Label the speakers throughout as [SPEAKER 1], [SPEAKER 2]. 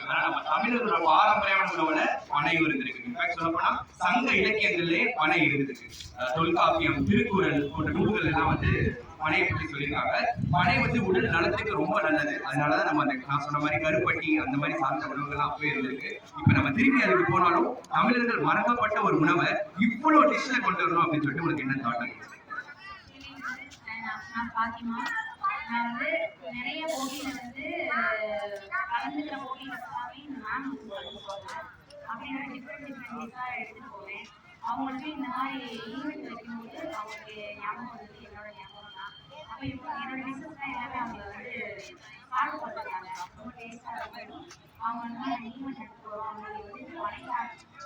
[SPEAKER 1] ஆனா நம்ம தமிழர்களோட பாரம்பரியமான உணவுல பனை இருந்திருக்கு. இன்ஃபேக்ட் சொல்ல போனா சங்க இலக்கியங்களிலே பனை இருந்திருக்கு. தொல்காப்பியம், திருக்குறள் போன்ற நூல்கள் எல்லாம் வந்து பனையை பற்றி சொல்லியிருக்காங்க. பனை வந்து உடல் நலத்துக்கு ரொம்ப நல்லது. அதனாலதான் நம்ம அந்த நான் சொன்ன மாதிரி கருப்பட்டி அந்த மாதிரி சார்ந்த உணவுகள்லாம் அப்பவே இருந்திருக்கு. இப்ப நம்ம திரும்பி அதுக்கு போனாலும் தமிழர்கள் மறக்கப்பட்ட ஒரு உணவை இவ்வளவு டிஷ்ல கொண்டு வரணும் அப்படின்னு சொல்லிட்டு உங்களுக்கு என்ன தாட்?
[SPEAKER 2] நான் பாத்திமா, நான் வந்து நிறைய போட்டியில வந்து கலந்துக்கிற போட்டியில எல்லாமே இந்த மேம் அப்படின்னு டிஃப்ரெண்ட் டிஷ்ஷாக எடுத்துட்டு போவேன். அவங்களுக்கு இந்த மாதிரி ஈவெண்ட் வைக்கும்போது அவங்களுக்கு ஞாபகம் வந்தது என்னோட ஞாபகம் தான். அப்போ என்னோட டிஷ்ஷஸ்லாம் எல்லாமே அவங்க வந்து சாப்பிட்டு பார்த்துருக்காங்க. ரொம்ப டேஸ்டாக இருக்கும். அவங்க வந்து நாங்கள் ஈவெண்ட் எடுத்து போகிறோம் அப்படின்னு வந்து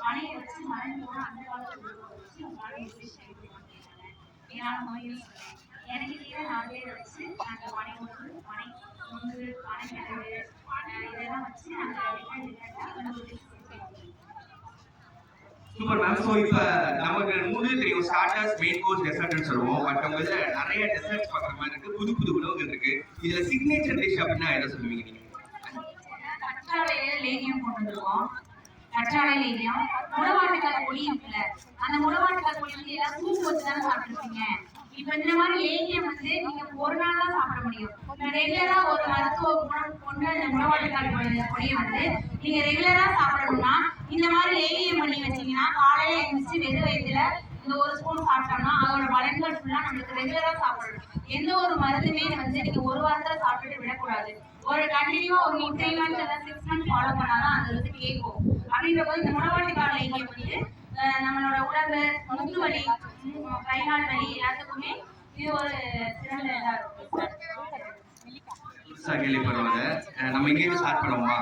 [SPEAKER 2] பனையை வச்சு மணல் போனால் அந்த காலத்தில் வச்சு உங்களால் டிஷ் எடுத்து பண்ணியிருக்காங்க. என்னால் யூஸ் பண்ணேன். எனக்கு கீழே 4 பேரை வச்சு நாங்கள் பனை ஒன்று, பனை ஒன்று, பனை கிழங்கு இதெல்லாம் வச்சு நாங்கள் டிஃப்ரெண்டாக
[SPEAKER 1] சூப்பர் மேம். ஸோ இப்போ நமக்கு நூறு தெரியும், ஸ்டார்டர்ஸ், மெயின் கோர்ஸ், டெசர்ட்னு சொல்லுவோம். பட் நம்ம இதில் நிறைய டெசர்ட்ஸ் பார்க்குற மாதிரி இருக்கு, புது புது உணவுகள் இருக்கு. இதில் சிக்னேச்சர் டிஷ் அப்படின்னா என்ன சொல்லுவீங்க நீங்க?
[SPEAKER 2] கற்றாழையில லேகியம் கொண்டு வந்துருக்கோம். கற்றாழை லேகியம், முளவாட்டுக்கால் பொடி இருக்குல்ல, அந்த முளவாட்டுக்கால் பொடி வந்து எல்லாம் சூப் வச்சு தானே சாப்பிட்டுருப்பீங்க. இப்ப இந்த மாதிரி லேகியம் வந்து நீங்க ஒரு நாள் தான் சாப்பிட முடியும். ரெகுலரா ஒரு மருத்துவ குணம் கொண்ட அந்த முளவாட்டுக்கால் பொடியை வந்து நீங்க ரெகுலரா சாப்பிடணும்னா இந்த மாதிரி லேகியம் பண்ணி வச்சீங்கன்னா காலையில எழுந்திரிச்சு வெறும் வயிற்றுல இந்த ஒரு ஸ்பூன் சாப்பிட்டோம்னா அதோட பலன்கள் ஃபுல்லா நம்மளுக்கு ரெகுலரா சாப்பிடணும். எந்த ஒரு மருந்துமே வந்து நீங்க ஒரு வாரத்துல சாப்பிட்டுட்டு விடக்கூடாது. ஒரு கண்டினியூவா ஒரு 3 months இல்ல 6 months ஃபாலோ பண்ணாதான் அது வந்து கேட்கும். அப்படின்ற போது இந்த முளவாட்டுக்கால் லேகியம் வந்து நம்மளோட உடம்பு, முதுகு வலி, கை கால் வலி எல்லாத்துக்குமே இது ஒரு சிறந்த இதா இருக்கும்.
[SPEAKER 1] கேள்விப்படுவாங்க. நம்ம இங்கேயும் ஸ்டார்ட் பண்ணுவோமா?